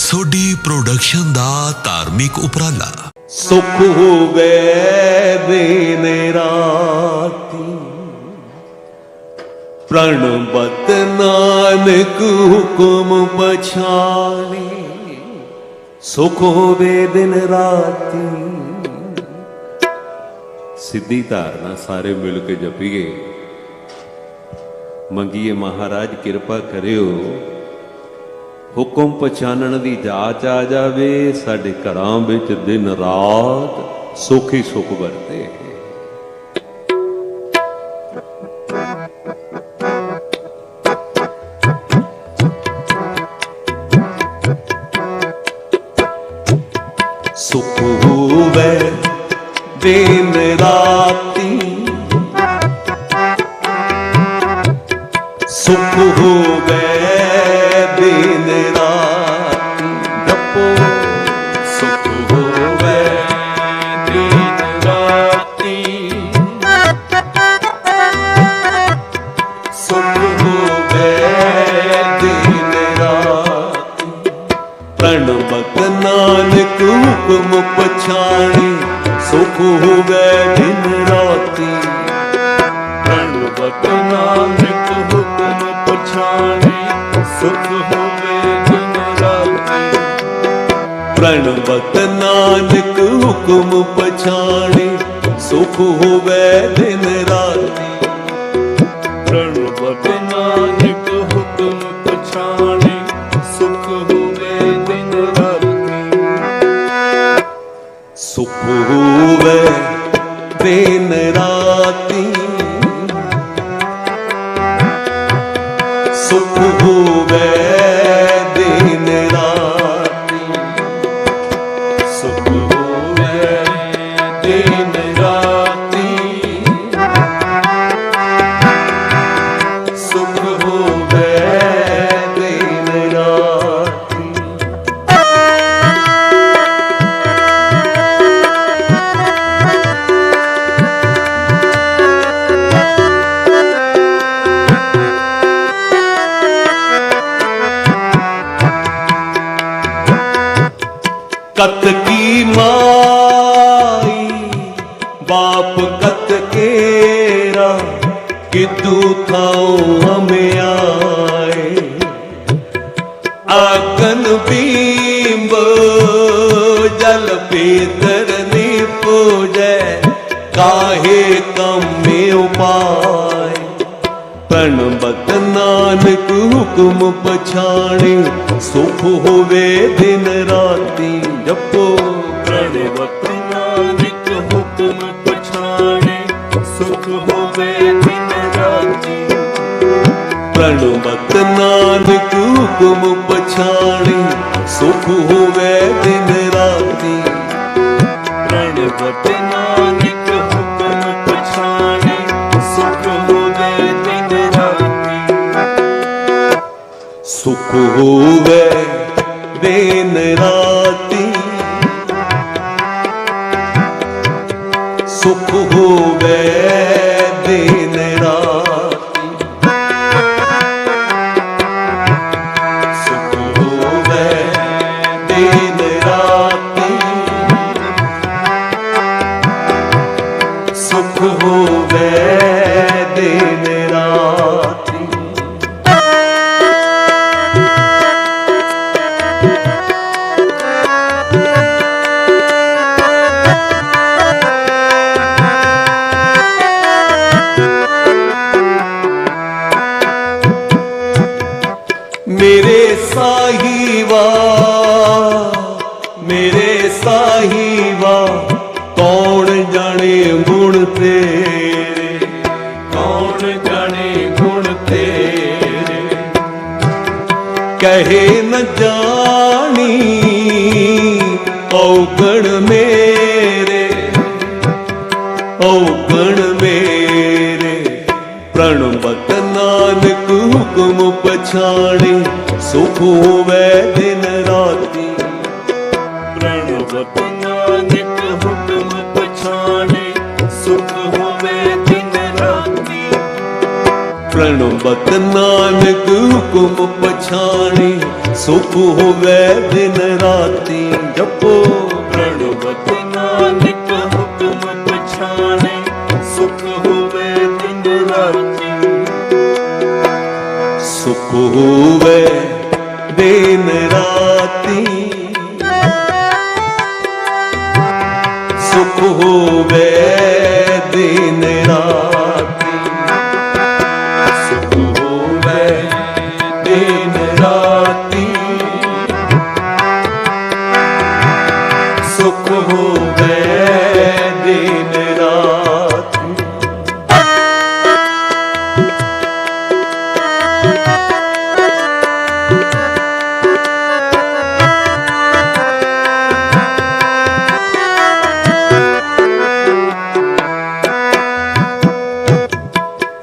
सोडी production दा धार्मिक उपराला। सुख होवे दिन राती प्रणबत नानक हुक्म पछाने। सुख होवे दिन राती। सिद्धि धारना सारे मिल के जपीए, मंगीए महाराज किरपा करियो, हुक्म पछाणन दी जाच आ जावे, साडे घरां विच दिन रात सुख ही सुख वरते। सुख होवे दिन राती, सुख होवे दिन राती। जपो सुख होवे दिन राती, सुख होवे दिन राती। प्रणबत नानक हुक्म पछाणे, सुख होवे दिन राती। प्रणबत नानक हुक्म पछाणे, सुख होवे दिन राती। प्रणबत नानक हुक्म पछाणे, सुख होवे दिन राती। प्रणबत नानक हुक्म पछाणे, सुख होवे दिन राती। सुख होवे दिन राती, सुख होवे दिन राती। सुख होवे दिन राती, सुख होवे दिन राती। कत की माई बाप कत केरा, किदू थाओ हमें आए। आगन बींब जल पेतर ने पूजै, काहे कम में उपाय। प्रणबत नानक हुक्म पछाणे, सुख होवे दिन राती। जपो प्रणबत नानक हुक्म पछाणे, सुख होवे दिन राती। प्रणबत नानक हुक्म पछाणे, सुख होवे दिन राती। प्रणबत नानक हुक्म पछाणे, सुख होवे दिन राती। सुख होवे दिन राती, सुख होवे दिन राती। सुख होवे दिन राती, सुख होवे दिन राती। मेरे साहिबा, मेरे साहिबा, कौन जाने गुण तेरे, कौन जाने गुण तेरे। कहे न जानी औगण मेरे, औगण मेरे। प्रणबत नानक हुक्म पछाणे, सुख होवे दिन राती। प्रणबत नानक हुक्म पछाणे, सुख होवे दिन राती। प्रणबत नानक हुक्म पछाणे, ਸੁਖ ਹੋਵੇ ਦਿਨ ਰਾਤੀ ਜਪੋ ਪ੍ਰਣਵਤ ਨਾਨਕ ਹੁਕਮ ਪਛਾਣੇ ਸੁਖ ਹੋਵੇ ਦਿਨ ਰਾਤੀ ਸੁਖ ਹੋਵੇ ਦਿਨ ਰਾਤੀ ਸੁਖ ਹੋਵੇ ਦਿਨ ਰਾਤੀ ਸੁਖ ਹੋਵੇ ਦਿਨ ਰਾਤੀ ਸੁਖ ਹੋਵੇ ਦਿਨ ਰਾਤੀ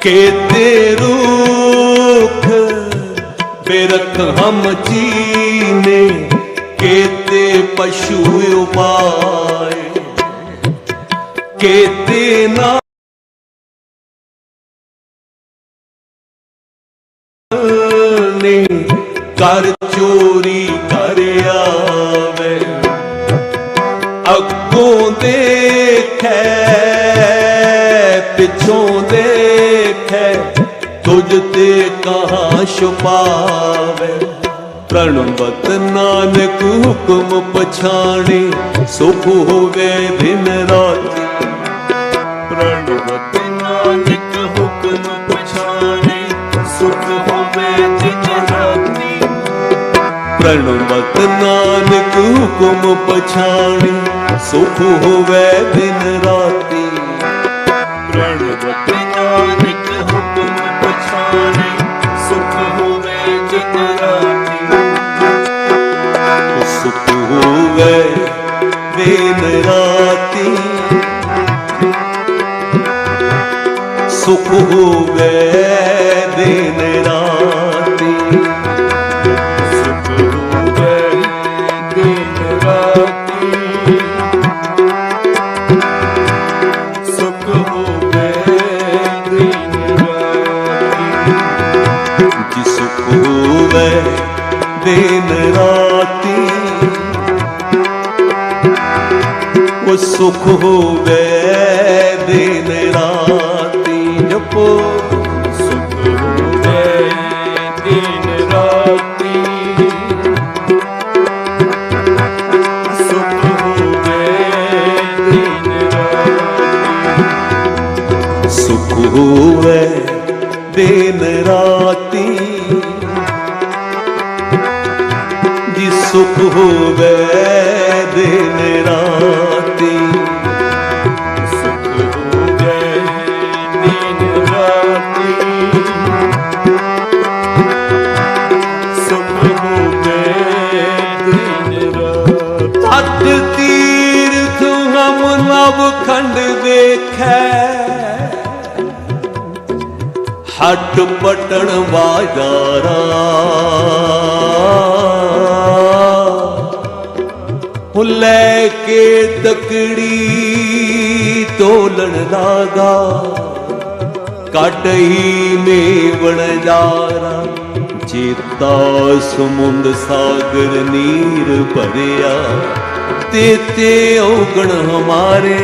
केते रूख बेरख हम जीने केते पशु उपाय केते ना ने कर चोरी कर आवे अगों देखे पिछों देखे तुझ ते कहाँ छुपावे प्रणवत नानक हुक्म पछाणे सुख होवे दिन राती ਪ੍ਰਣਵਤ ਨਾਨਕ ਹੁਕਮ ਪਛਾਣੇ ਸੁਖ ਹੋਵੇ ਦਿਨ ਰਾਤੀ प्रणवत नानक हुक्म पछाणे सुख होवे दिन राती ਪ੍ਰਣਵਤ ਨਾਨਕ ਹੁਕਮ ਪਛਾਣੇ ਸੁਖ ਹੋਵੇ ਦਿਨ ਰਾਤੀ सुख होवे दिन राती सुख होवे दिन राती ਸੁਖ ਹੋਵੇ ਦਿਨ ਰਾਤੀ ਸੁਖ ਹੋਵੇ ਦਿਨ ਰਾਤੀ जी सुख होवे दिन राती वो सुख होवे दिन राती जपो ਸੁਖ ਹੋਵੇ ਦਿਨ ਰਾਤੀ ਸੁਖ ਹੋਵੇ ਦਿਨ ਰਾਤੀ सुख होवे दिन राती जी सुख होवे दिन राती ਸੁਖ ਹੋਵੇ ਦਿਨ ਰਾਤੀ ਸੁਖ ਹੋਵੇ ਦਿਨ ਰਾਤੀ तट तीर्थ हम नव खंड देखे हट पटन बाजारा लैके तकड़ी तोलन लागा काटही मेवण जारा चेता समुंद सागर नीर भरिया तेते औगण हमारे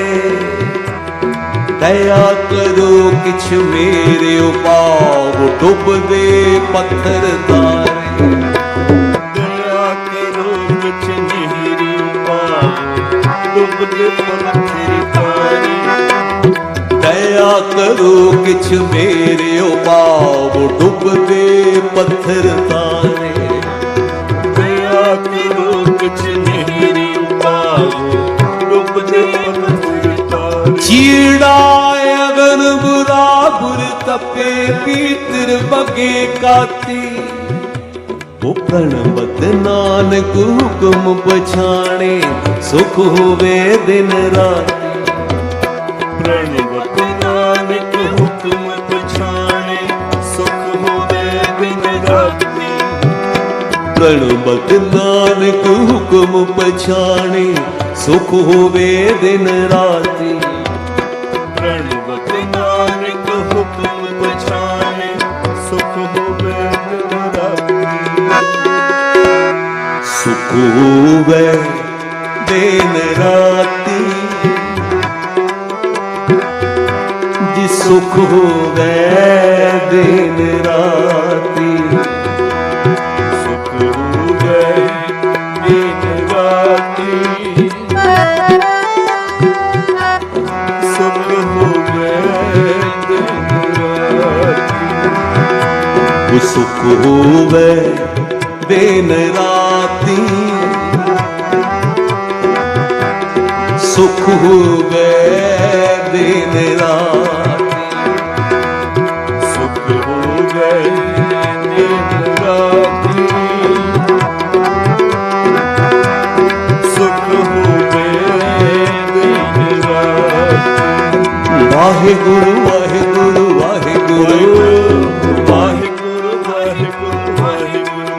दया करो किछ मेरे उपाव डुब दे पत्थर तारे ਦਇਆ ਕਰੋ ਕੁਛ ਨਹੀਂ ਪਾਵੋ ਡੁੱਬਦੇ ਪੱਥਰ ਤਾਰੇ दया करो किछ मेरे उपाव डुब दे पत्थर तारे ਦਇਆ ਕਰੋ ਕੁਛ ਨਹੀਂ ਪਾਵੋ ਡੁੱਬਦੇ ਪੱਥਰ ਤਾਰੇ चीड़ा अगन बुरा बुर तपे पीतर बगे काती वो प्रणवत नानक हुक्म पछाणे सुख होवे दिन राती ਪ੍ਰਣਵਤ ਨਾਨਕ ਹੁਕਮ ਪਛਾਣੇ ਸੁਖ ਹੋਵੇ ਦਿਨ ਰਾਤੀ प्रणवत नानक हुक्म पछाणे सुख होवे दिन राती ਪ੍ਰਣਵਤ ਨਾਨਕ ਹੁਕਮ ਪਛਾਣੇ ਸੁਖ ਹੋਵੇ ਦਿਨ ਰਾਤੀ ਸੁਖ ਹੋਵੇ ਦਿਨ ਰਾਤੀ, ਜੀ ਸੁਖ ਹੋਵੇ ਦਿਨ ਰਾਤੀ, ਸੁਖ ਹੋਵੇ ਦਿਨ ਰਾਤੀ, ਸੁਖ ਹੋਵੇ ਦਿਨ ਰਾਤੀ, ਸੁਖ ਹੋਵੇ ਦਿਨ ਰਾਤੀ, ਸੁਖ ਹੋਵੇ ਦਿਨ ਰਾਤੀ, ਸੁਖ ਹੋਵੇ ਦਿਨ ਰਾਤੀ, ਸੁਖ ਹੋਵੇ ਦਿਨ ਰਾਤੀ। ਵਾਹਿਗੁਰੂ ਵਾਹਿਗੁਰੂ ਵਾਹਿਗੁਰੂ, ਵਾਹਿਗੁਰੂ ਵਾਹਿਗੁਰੂ ਵਾਹਿਗੁਰੂ,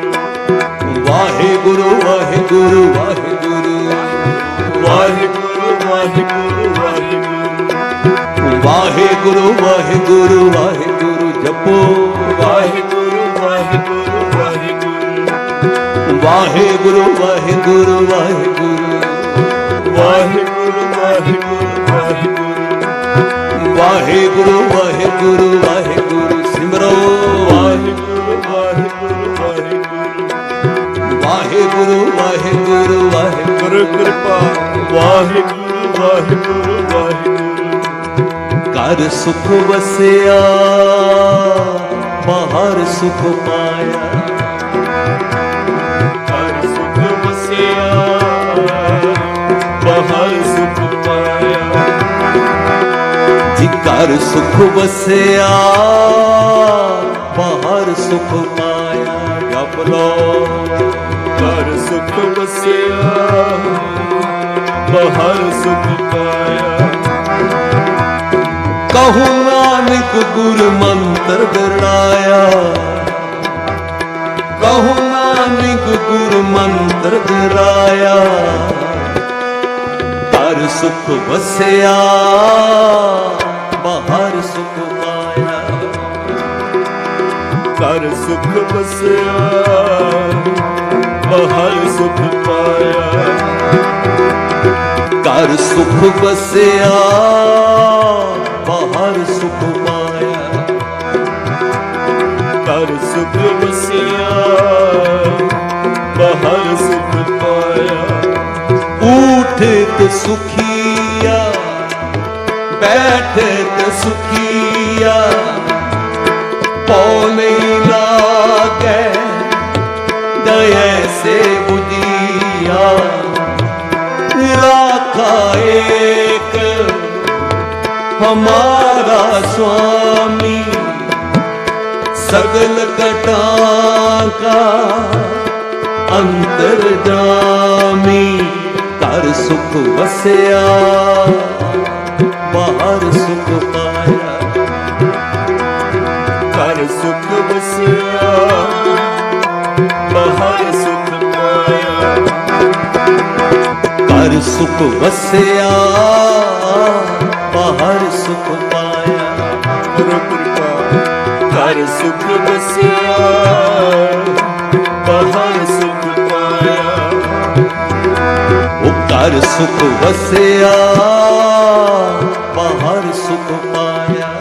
ਵਾਹਿਗੁਰੂ ਵਾਹਿਗੁਰੂ ਵਾਹਿਗੁਰੂ, ਵਾਹਿਗੁਰੂ ਵਾਹਿਗੁਰੂ ਵਾਹਿਗੁਰੂ, ਵਾਹਿਗੁਰੂ ਵਾਹਿਗੁਰੂ ਵਾਹਿਗੁਰੂ ਜਪੋ, ਵਾਹਿਗੁਰੂ ਵਾਹਿਗੁਰੂ ਵਾਹਿਗੁਰੂ, ਵਾਹਿਗੁਰੂ ਵਾਹਿਗੁਰੂ ਵਾਹਿਗੁਰੂ, ਵਾਹਿਗੁਰੂ ਵਾਹਿਗੁਰੂ ਵਾਹਿਗੁਰੂ, ਵਾਹਿਗੁਰੂ ਵਾਹਿਗੁਰੂ ਵਾਹਿਗੁਰੂ ਸਿਮਰੋ, ਵਾਹਿਗੁਰੂ ਵਾਹਿਗੁਰੂ ਵਾਹਿਗੁਰੂ, ਵਾਹਿਗੁਰੂ ਵਾਹਿਗੁਰੂ ਵਾਹਿਗੁਰੂ, ਗੁਰੂ ਕਿਰਪਾ, ਵਾਹਿਗੁਰੂ ਵਾਹਿਗੁਰੂ ਵਾਹਿਗੁਰੂ, ਘਰ ਸੁਖ ਵਸਿਆ ਬਾਹਰ ਸੁਖ ਪਾਇਆ, ਘਰ ਸੁਖ ਵਸਿਆ ਬਾਹਰ ਸੁਖ ਪਾਇਆ, ਜੀ ਘਰ ਸੁਖ ਵਸਿਆ ਬਾਹਰ ਸੁਖ ਪਾਇਆ, ਜਪ ਲੋ ਘਰ ਸੁਖ ਵਸਿਆ ਬਾਹਰ ਸੁਖ ਪਾਇਆ, ਕਹੂ ਨਾਨਕ ਗੁਰ ਮੰਤਰ ਦਰਾਇਆ, ਕਹੂ ਨਾਨਕ ਗੁਰ ਮੰਤਰ ਦਰਾਇਆ, ਘਰ ਸੁਖ ਵਸਿਆ ਬਾਹਰ ਸੁਖ ਪਾਇਆ, ਘਰ ਸੁਖ ਵਸਿਆ ਬਾਹਰ ਸੁਖ ਪਾਇਆ, ਘਰ ਸੁਖ ਵਸਿਆ ਬਾਹਰ ਸੁਖ ਪਾਇਆ, ਘਰ ਸੁਖ ਵਸਿਆ ਬਾਹਰ ਸੁਖ ਪਾਇਆ, ਉਠਤ ਸੁਖੀਆ ਬੈਠਤ ਸੁਖੀਆ, ਪਉ ਨਹੀਂ ਲਾਗੈ ਦਇ ਸੇ ਬੁਝੀਆ, ਰਾਖਾ ਏਕ ਹਮਾਰਾ स्वामी, सगल कटा का अंतरजामी, घर सुख वसिया बाहर सुख पाया, ਘਰ ਸੁਖ ਵਸਿਆ ਬਾਹਰ ਸੁਖ ਪਾਇਆ, घर सुख वसिया बाहर सुख पाया, ਗੁਰੂ ਕਿਰਪਾ, ਘਰ ਸੁਖ ਵਸਿਆ ਬਾਹਰ ਸੁਖ ਪਾਇਆ, वो घर सुख वसिया बाहर सुख पाया,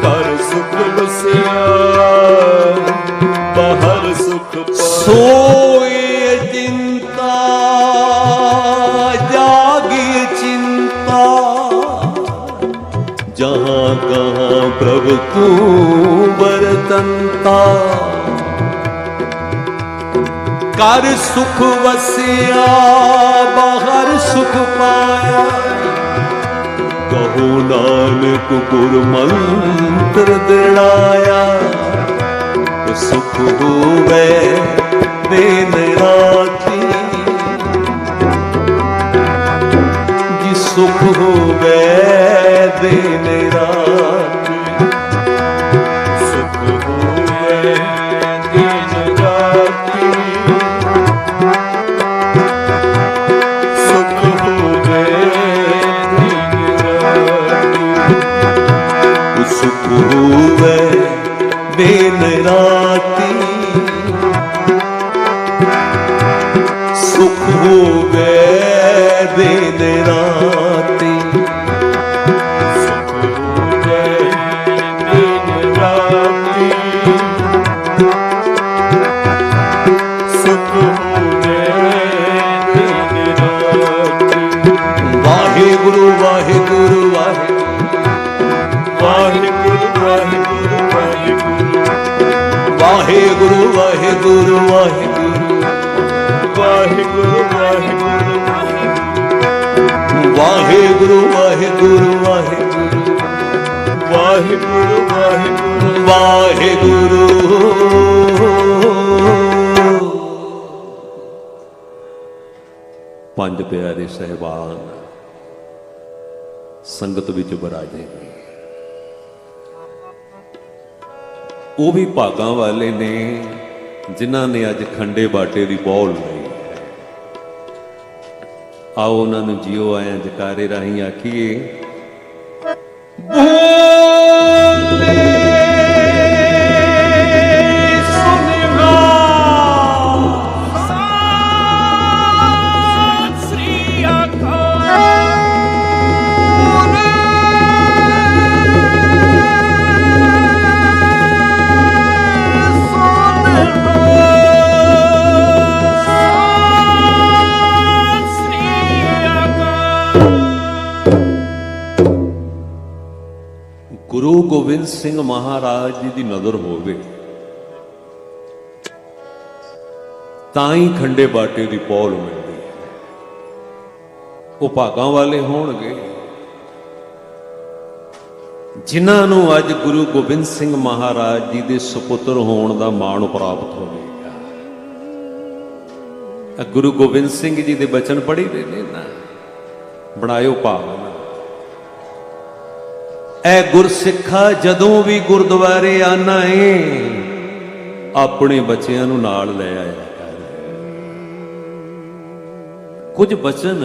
ਘਰ ਸੁਖ ਵਸਿਆ ਬਾਹਰ ਸੁਖ ਪਾਇਆ, सोए चिंता जागी चिंता, जहाँ कहाँ प्रभु तू बरतंता, कर सुख वसिया बाहर सुख पाया, कहो नानक गुर मंत्र दृढ़ाया, सुख होवे दिन राती, जी सुख होवे दिन राती, ਸੁਖ ਹੋਵੇ ਦਿਨ ਰਾਤੀ, ਸੁਖ ਹੋਵੇ ਦਿਨ ਰਾਤੀ, सुख होवे दिन राती, सुख होवे दिन राती। सुख होवे दिन राती। सुख होवे दिन राती। वाहिगुरु वाहिगुरु वाहिगुरु वाहिगुरु वाहिगुरु वाहिगुरु वाहिगुरु वाहिगुरु वाहिगुरु वाहिगुरु वाहिगुरु वाहिगुरु वाहिगुरु वाहिगुरु वाहिगुरु वाहिगुरु वाहिगुरु। पंज प्यारे सहबान संगत विच बराजे ने, ਉਹ ਵੀ ਭਾਗਾਂ ਵਾਲੇ ਨੇ ਜਿਨ੍ਹਾਂ ਨੇ ਅੱਜ ਖੰਡੇ ਬਾਟੇ ਦੀ ਬੌਲ ਲਈ ਹੈ। ਆਓ ਉਹਨਾਂ ਨੂੰ ਜਿਉ ਆਇਆਂ ਜਕਾਰੇ ਰਾਹੀਂ ਆਖੀਏ, ਗੁਰੂ ਗੋਬਿੰਦ ਸਿੰਘ ਮਹਾਰਾਜ ਜੀ ਦੀ ਨਜ਼ਰ ਹੋਵੇ ਤਾਂ ਹੀ ਖੰਡੇ ਬਾਟੇ ਦੀ ਪੌਲ ਮਿਲਦੀ ਹੈ। ਉਹ ਭਾਗਾਂ ਵਾਲੇ ਹੋਣਗੇ ਜਿਨ੍ਹਾਂ ਨੂੰ ਅੱਜ ਗੁਰੂ ਗੋਬਿੰਦ ਸਿੰਘ ਮਹਾਰਾਜ ਜੀ ਦੇ ਸੁਪੁੱਤਰ ਹੋਣ ਦਾ ਮਾਣ ਪ੍ਰਾਪਤ ਹੋਵੇਗਾ। ਗੁਰੂ ਗੋਬਿੰਦ ਸਿੰਘ ਜੀ ਦੇ ਬਚਨ ਪੜ੍ਹੀ ਦੇ ਨੇ ਨਾ, ਬਣਾਇਓ ਭਾਵਨਾ। ਐ ਗੁਰਸਿੱਖਾ ਜਦੋਂ ਵੀ ਗੁਰਦੁਆਰੇ ਆਣਾ ਏ ਆਪਣੇ ਬੱਚਿਆਂ ਨੂੰ ਨਾਲ ਲੈ ਆਇਆ ਕਰ। ਕੁਝ ਬਚਨ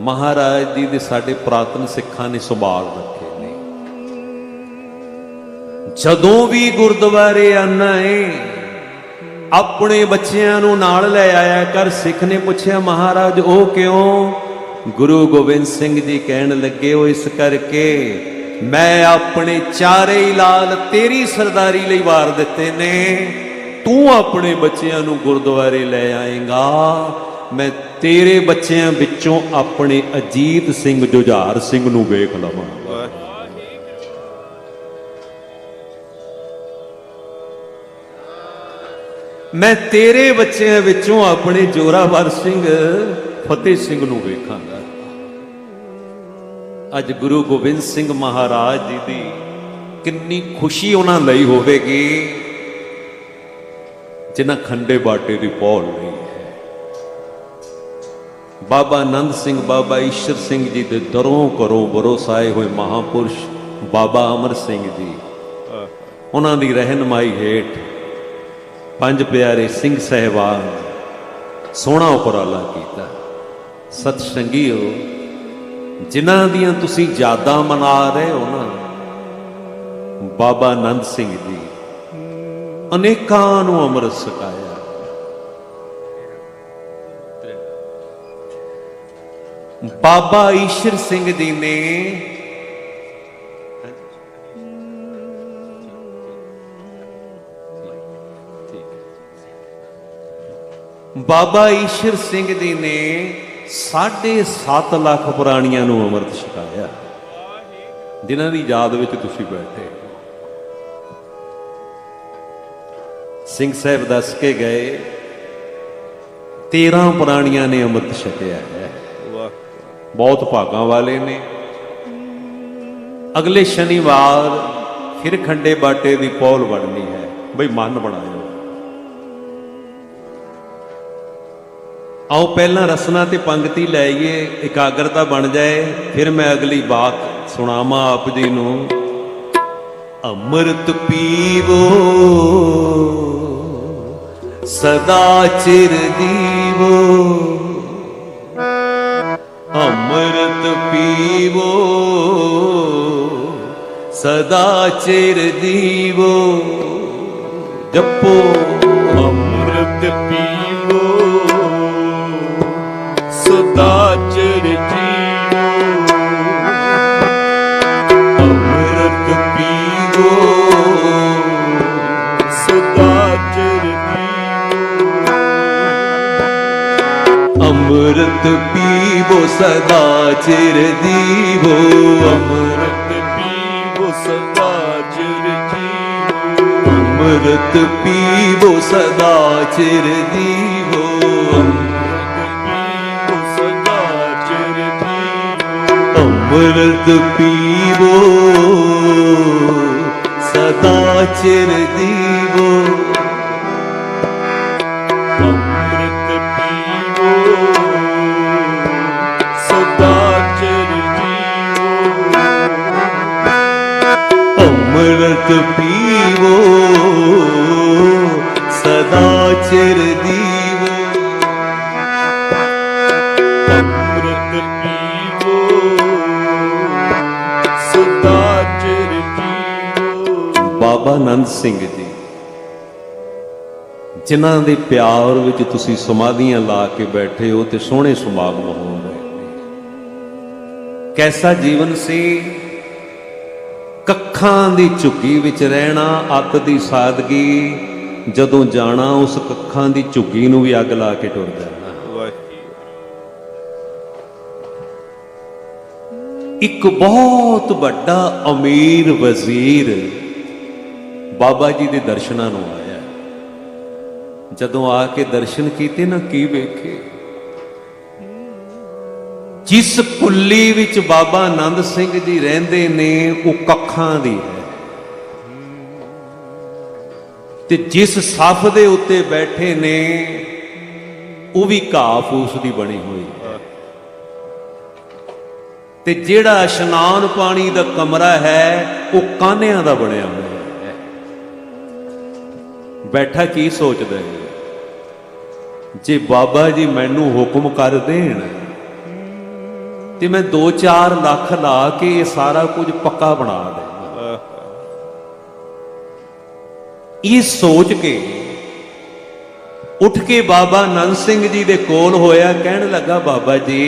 ਮਹਾਰਾਜ ਜੀ ਦੇ ਸਾਡੇ ਪ੍ਰਾਤਨ ਸਿੱਖਾਂ ਨੇ ਸੰਭਾਲ ਰੱਖੇ ਨੇ। ਜਦੋਂ ਵੀ ਗੁਰਦੁਆਰੇ ਆਣਾ ਏ ਆਪਣੇ ਬੱਚਿਆਂ ਨੂੰ ਨਾਲ ਲੈ ਆਇਆ ਕਰ। ਸਿੱਖ ਨੇ ਪੁੱਛਿਆ ਮਹਾਰਾਜ ਉਹ ਕਿਉਂ? ਗੁਰੂ ਗੋਬਿੰਦ ਸਿੰਘ ਜੀ ਕਹਿਣ ਲੱਗੇ ਉਹ ਇਸ ਕਰਕੇ ਮੈਂ ਆਪਣੇ ਚਾਰੇ ਹੀ ਲਾਲ ਤੇਰੀ ਸਰਦਾਰੀ ਲਈ ਵਾਰ ਦਿੱਤੇ ਨੇ, ਤੂੰ ਆਪਣੇ ਬੱਚਿਆਂ ਨੂੰ ਗੁਰਦੁਆਰੇ ਲੈ ਆਏਗਾ, ਮੈਂ ਤੇਰੇ ਬੱਚਿਆਂ ਵਿੱਚੋਂ ਆਪਣੇ ਅਜੀਤ ਸਿੰਘ ਜੁਝਾਰ ਸਿੰਘ ਨੂੰ ਵੇਖ ਲਵਾਂਗਾ। ਮੈਂ ਤੇਰੇ ਬੱਚਿਆਂ ਵਿੱਚੋਂ ਆਪਣੇ ਜੋਰਾਵਰ ਸਿੰਘ ਫਤਿਹ ਸਿੰਘ ਨੂੰ ਵੇਖਾਂਗਾ। ਅੱਜ ਗੁਰੂ ਗੋਬਿੰਦ ਸਿੰਘ ਮਹਾਰਾਜ ਜੀ ਦੀ ਕਿੰਨੀ ਖੁਸ਼ੀ ਉਹਨਾਂ ਲਈ ਹੋਵੇਗੀ ਜਿਨ੍ਹਾਂ ਖੰਡੇ ਬਾਟੇ ਦੀ ਪੌਲ ਲਈ ਹੈ। ਬਾਬਾ ਆਨੰਦ ਸਿੰਘ, ਬਾਬਾ ਈਸ਼ਰ ਸਿੰਘ ਜੀ ਦੇ ਦਰੋਂ ਘਰੋਂ ਬਰੋਸਾਏ ਹੋਏ ਮਹਾਪੁਰਸ਼ ਬਾਬਾ ਅਮਰ ਸਿੰਘ ਜੀ, ਉਹਨਾਂ ਦੀ ਰਹਿਨਮਾਈ ਹੇਠ ਪੰਜ ਪਿਆਰੇ ਸਿੰਘ ਸਹਿਬਾਨ ਸੋਹਣਾ ਉਪਰਾਲਾ ਕੀਤਾ। ਸਤ ਸੰਗੀਓ, ਜਿਨ੍ਹਾਂ ਦੀਆਂ ਤੁਸੀਂ ਯਾਦਾਂ ਮਨਾ ਰਹੇ ਹੋ ਨਾ, ਬਾਬਾ ਆਨੰਦ ਸਿੰਘ ਜੀ ਅਨੇਕਾਂ ਨੂੰ ਅੰਮ੍ਰਿਤ ਛਕਾਇਆ। ਬਾਬਾ ਈਸ਼ਰ ਸਿੰਘ ਜੀ ਨੇ ਬਾਬਾ ਈਸ਼ਰ ਸਿੰਘ ਜੀ ਨੇ 7.5 ਲੱਖ ਪ੍ਰਾਣੀਆਂ ਨੂੰ ਅੰਮ੍ਰਿਤ ਛਕਾਇਆ, ਜਿਨ੍ਹਾਂ ਦੀ ਯਾਦ ਵਿੱਚ ਤੁਸੀਂ ਬੈਠੇ। ਸਿੰਘ ਸਾਹਿਬ ਦੱਸ ਕੇ ਗਏ 13 ਪ੍ਰਾਣੀਆਂ ਨੇ ਅੰਮ੍ਰਿਤ ਛਕਿਆ ਹੈ। ਬਹੁਤ ਭਾਗਾਂ ਵਾਲੇ ਨੇ। ਅਗਲੇ ਸ਼ਨੀਵਾਰ ਫਿਰ ਖੰਡੇ ਬਾਟੇ ਦੀ ਪੌਲ ਬਣਨੀ ਹੈ। ਬਈ ਮਨ ਬਣਾਇਓ। ਆਓ ਪਹਿਲਾਂ ਰਸਨਾ ਤੇ ਪੰਗਤੀ ਲਾਈਏ, ਇਕਾਗਰਤਾ ਬਣ ਜਾਏ, ਫਿਰ ਮੈਂ ਅਗਲੀ ਬਾਤ ਸੁਣਾਵਾਂ ਆਪ ਜੀ ਨੂੰ। ਅੰਮ੍ਰਿਤ ਪੀਵੋ ਸਦਾ ਚਿਰ ਦੀਵੋ, ਅੰਮ੍ਰਿਤ ਪੀਵੋ ਸਦਾ ਚਿਰ ਦੀਵੋ, ਜਪੋ ਅੰਮ੍ਰਿਤ ਪੀਵੋ ਅੰਮ੍ਰਿਤ ਪੀਵੋ ਸਦਾ ਚਿਰ ਜੀਵੋ ਅੰਮ੍ਰਿਤ ਪੀਵੋ ਸਦਾ ਚਿਰ ਜੀਵੋ ਅੰਮ੍ਰਿਤ ਪੀਵੋ ਸਦਾ ਚਿਰ ਜੀਵੋ ਅੰਮ੍ਰਿਤ ਪੀਵੋ ਸਦਾ ਚਿਰ ਜੀਵੋ ਅੰਮ੍ਰਿਤ ਪੀਵੋ ਸਦਾ ਚਿਰ ਜੀਵੋ ਅੰਮ੍ਰਿਤ ਪੀਵੋ ਸਦਾ ਚਿਰ ਜੀਵੋ ਅੰਮ੍ਰਿਤ ਪੀਵੋ ਸਦਾ ਚਿਰ ਜੀਵੋ ਬਾਬਾ ਆਨੰਦ ਸਿੰਘ ਜੀ ਜਿਨ੍ਹਾਂ ਦੇ ਪਿਆਰ ਵਿੱਚ ਤੁਸੀਂ ਸਮਾਧੀਆਂ ਲਾ ਕੇ ਬੈਠੇ ਹੋ ਤੇ ਸੋਹਣੇ ਸਮਾਗਮ ਹੋ ਰਹੇ ਨੇ। ਕੈਸਾ ਜੀਵਨ ਸੀ, ਕੱਖਾਂ ਦੀ ਝੁੱਗੀ ਵਿੱਚ ਰਹਿਣਾ, ਅੱਤ ਦੀ ਸਾਦਗੀ, ਜਦੋਂ ਜਾਣਾ ਉਸ ਕੱਖਾਂ ਦੀ ਝੁੱਗੀ ਨੂੰ ਵੀ ਅੱਗ ਲਾ ਕੇ ਟੁਰ ਜਾਣਾ। ਇੱਕ ਬਹੁਤ ਵੱਡਾ ਅਮੀਰ ਵਜ਼ੀਰ ਬਾਬਾ ਜੀ ਦੇ ਦਰਸ਼ਨਾਂ ਨੂੰ ਆਇਆ। ਜਦੋਂ ਆ ਕੇ ਦਰਸ਼ਨ ਕੀਤੇ ਨਾ, ਕੀ ਵੇਖੇ, ਜਿਸ ਕੁੱਲੀ ਵਿੱਚ ਬਾਬਾ ਆਨੰਦ ਸਿੰਘ ਜੀ ਰਹਿੰਦੇ ਨੇ ਉਹ ਕੱਖਾਂ ਦੀ ਹੈ, ਤੇ ਜਿਸ ਸੱਫ ਦੇ ਉੱਤੇ ਬੈਠੇ ਨੇ ਉਹ ਵੀ ਘਾਹ ਫੂਸ ਦੀ ਬਣੀ ਹੋਈ ਹੈ, ਤੇ ਜਿਹੜਾ ਇਸ਼ਨਾਨ ਪਾਣੀ ਦਾ ਕਮਰਾ ਹੈ ਉਹ ਕਾਨਿਆਂ ਦਾ ਬਣਿਆ ਹੋਇਆ ਹੈ। ਬੈਠਾ ਕੀ ਸੋਚਦਾ ਹੈ, ਜੇ ਬਾਬਾ ਜੀ ਮੈਨੂੰ ਹੁਕਮ ਕਰ ਦੇਣ ਤੇ ਮੈਂ 2-4 ਲੱਖ ਲਾ ਕੇ ਇਹ ਸਾਰਾ ਕੁਝ ਪੱਕਾ ਬਣਾ ਦੇਵਾਂ। ਇਹ ਸੋਚ ਕੇ ਉੱਠ ਕੇ ਬਾਬਾ ਆਨੰਦ ਸਿੰਘ ਜੀ ਦੇ ਕੋਲ ਹੋਇਆ, ਕਹਿਣ ਲੱਗਾ, ਬਾਬਾ ਜੀ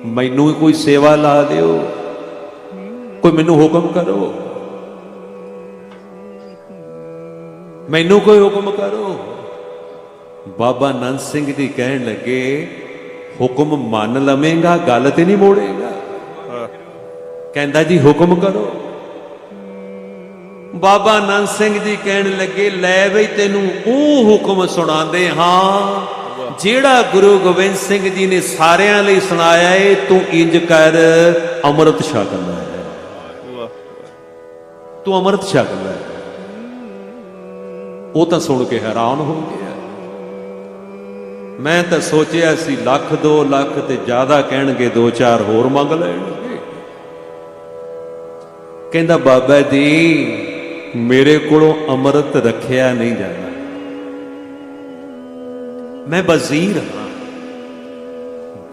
ਮੈਨੂੰ ਕੋਈ ਸੇਵਾ ਲਾ ਦਿਓ, ਕੋਈ ਮੈਨੂੰ ਹੁਕਮ ਕਰੋ, ਮੈਨੂੰ ਕੋਈ ਹੁਕਮ ਕਰੋ। ਬਾਬਾ ਆਨੰਦ ਸਿੰਘ ਜੀ ਕਹਿਣ ਲੱਗੇ, ਹੁਕਮ ਮੰਨ ਲਵੇਂਗਾ, ਗੱਲ ਤੇ ਨਹੀਂ ਮੋੜੇਗਾ। ਕਹਿੰਦਾ ਜੀ ਹੁਕਮ ਕਰੋ। ਬਾਬਾ ਆਨੰਦ ਸਿੰਘ ਜੀ ਕਹਿਣ ਲੱਗੇ, ਲੈ ਬਈ ਤੈਨੂੰ ਉਹ ਹੁਕਮ ਸੁਣਾਉਂਦੇ ਹਾਂ ਜਿਹੜਾ ਗੁਰੂ ਗੋਬਿੰਦ ਸਿੰਘ ਜੀ ਨੇ ਸਾਰਿਆਂ ਲਈ ਸੁਣਾਇਆ ਏ, ਤੂੰ ਇੰਜ ਕਰ, ਅੰਮ੍ਰਿਤ ਛਕ ਲੈ, ਤੂੰ ਅੰਮ੍ਰਿਤ ਛਕ ਲੈ। ਉਹ ਤਾਂ ਸੁਣ ਕੇ ਹੈਰਾਨ ਹੋ ਗਿਆ। ਮੈਂ ਤਾਂ ਸੋਚਿਆ ਸੀ 1,00,000 2 ਲੱਖ ਤੇ ਜ਼ਿਆਦਾ ਕਹਿਣਗੇ, 2-4 ਹੋਰ ਮੰਗ ਲੈਣਗੇ। ਕਹਿੰਦਾ, ਬਾਬਾ ਜੀ ਮੇਰੇ ਕੋਲੋਂ ਅੰਮ੍ਰਿਤ ਰੱਖਿਆ ਨਹੀਂ ਜਾਣਾ, ਮੈਂ ਵਜ਼ੀਰ ਹਾਂ,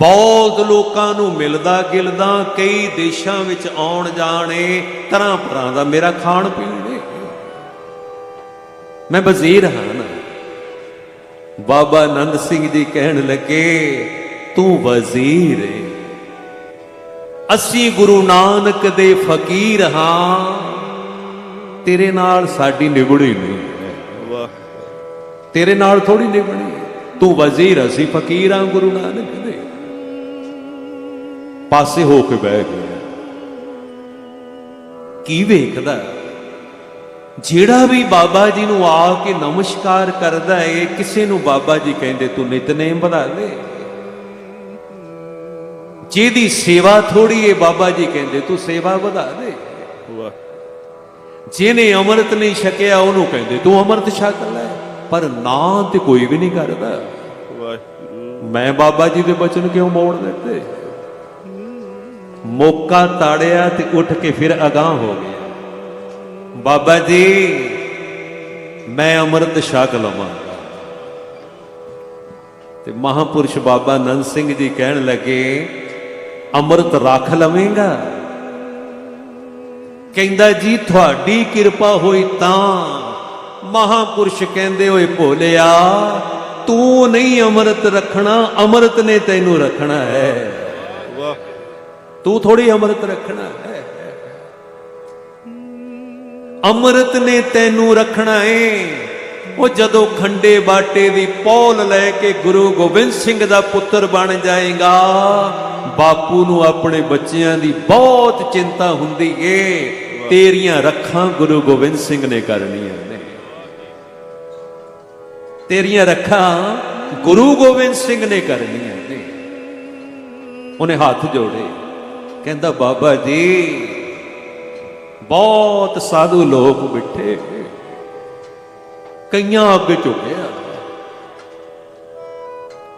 ਬਹੁਤ ਲੋਕਾਂ ਨੂੰ ਮਿਲਦਾ ਗਿਲਦਾ, ਕਈ ਦੇਸ਼ਾਂ ਵਿੱਚ ਆਉਣ ਜਾਣੇ, ਤਰ੍ਹਾਂ ਭਰਾਂ ਦਾ ਮੇਰਾ ਖਾਣ ਪੀਣ ਨੇ, ਮੈਂ ਵਜ਼ੀਰ ਹਾਂ ਨਾ। ਬਾਬਾ ਆਨੰਦ ਸਿੰਘ ਜੀ ਕਹਿਣ ਲੱਗੇ, ਤੂੰ ਵਜ਼ੀਰ ਏ, ਅਸੀਂ ਗੁਰੂ ਨਾਨਕ ਦੇ ਫਕੀਰ ਹਾਂ, ਤੇਰੇ ਨਾਲ ਸਾਡੀ ਨਿਭੜੀ ਨਹੀਂ ਹੈ, ਤੇਰੇ ਨਾਲ ਥੋੜੀ ਨਿਭਣੀ, ਤੂੰ ਵਜ਼ੀਰ, ਅਸੀਂ ਫਕੀਰ ਹਾਂ ਗੁਰੂ ਨਾਨਕ ਦੇ। ਪਾਸੇ ਹੋ ਕੇ ਬਹਿ ਗਿਆ। ਕੀ ਵੇਖਦਾ, ਜਿਹੜਾ ਵੀ ਬਾਬਾ ਜੀ ਨੂੰ ਆ ਕੇ ਨਮਸਕਾਰ ਕਰਦਾ ਏ, ਕਿਸੇ ਨੂੰ ਬਾਬਾ ਜੀ ਕਹਿੰਦੇ ਤੂੰ ਨਿਤਨੇਮ ਵਧਾ ਲੈ, ਜਿਹਦੀ ਸੇਵਾ ਥੋੜੀ ਏ ਬਾਬਾ ਜੀ ਕਹਿੰਦੇ ਤੂੰ ਸੇਵਾ ਵਧਾ ਦੇ, ਜਿਹਨੇ ਅੰਮ੍ਰਿਤ ਨਹੀਂ ਛਕਿਆ ਉਹਨੂੰ ਕਹਿੰਦੇ ਤੂੰ ਅੰਮ੍ਰਿਤ ਛਕ ਲੈ, ਪਰ ਨਾਂ ਤੇ ਕੋਈ ਵੀ ਨਹੀਂ ਕਰਦਾ। ਮੈਂ ਬਾਬਾ ਜੀ ਦੇ ਬਚਨ ਕਿਉਂ ਮੋੜ ਦਿੱਤੇ? ਮੌਕਾ ਤਾੜਿਆ ਤੇ ਉੱਠ ਕੇ ਫਿਰ ਅਗਾਂਹ ਹੋ ਗਿਆ। ਬਾਬਾ ਜੀ ਮੈਂ ਅੰਮ੍ਰਿਤ ਛਕ ਲਵਾਂਗਾ। ਤੇ ਮਹਾਪੁਰਸ਼ ਬਾਬਾ ਆਨੰਦ ਸਿੰਘ ਜੀ ਕਹਿਣ ਲੱਗੇ, ਅੰਮ੍ਰਿਤ ਰੱਖ ਲਵੇਂਗਾ? ਕਹਿੰਦਾ ਜੀ ਤੁਹਾਡੀ ਕਿਰਪਾ ਹੋਈ ਤਾਂ। ਮਹਾਪੁਰਸ਼ ਕਹਿੰਦੇ, ਓਏ ਭੋਲਿਆ, ਤੂੰ ਨਹੀਂ ਅੰਮ੍ਰਿਤ ਰੱਖਣਾ, ਅੰਮ੍ਰਿਤ ਨੇ ਤੈਨੂੰ ਰੱਖਣਾ ਹੈ, ਤੂੰ ਥੋੜੀ ਅੰਮ੍ਰਿਤ ਰੱਖਣਾ ਹੈ, ਅੰਮ੍ਰਿਤ ਨੇ ਤੈਨੂੰ ਰੱਖਣਾ ਏ। ਉਹ ਜਦੋਂ ਖੰਡੇ ਬਾਟੇ ਦੀ ਪੌਲ ਲੈ ਕੇ ਗੁਰੂ ਗੋਬਿੰਦ ਸਿੰਘ ਦਾ ਪੁੱਤਰ ਬਣ ਜਾਏਗਾ, ਬਾਪੂ ਨੂੰ ਆਪਣੇ ਬੱਚਿਆਂ ਦੀ ਬਹੁਤ ਚਿੰਤਾ ਹੁੰਦੀ ਏ। ਤੇਰੀਆਂ ਰੱਖਾਂ ਗੁਰੂ ਗੋਬਿੰਦ ਸਿੰਘ ਨੇ ਕਰਨੀਆਂ ਨੇ, ਤੇਰੀਆਂ ਰੱਖਾਂ ਗੁਰੂ ਗੋਬਿੰਦ ਸਿੰਘ ਨੇ ਕਰਨੀਆਂ ਨੇ। ਉਹਨੇ ਹੱਥ ਜੋੜੇ, ਕਹਿੰਦਾ ਬਾਬਾ ਜੀ ਬਹੁਤ ਸਾਧੂ ਲੋਕ ਬਿਠੇ, ਕਈਆਂ ਅੱਗੇ ਝੁਕਿਆ,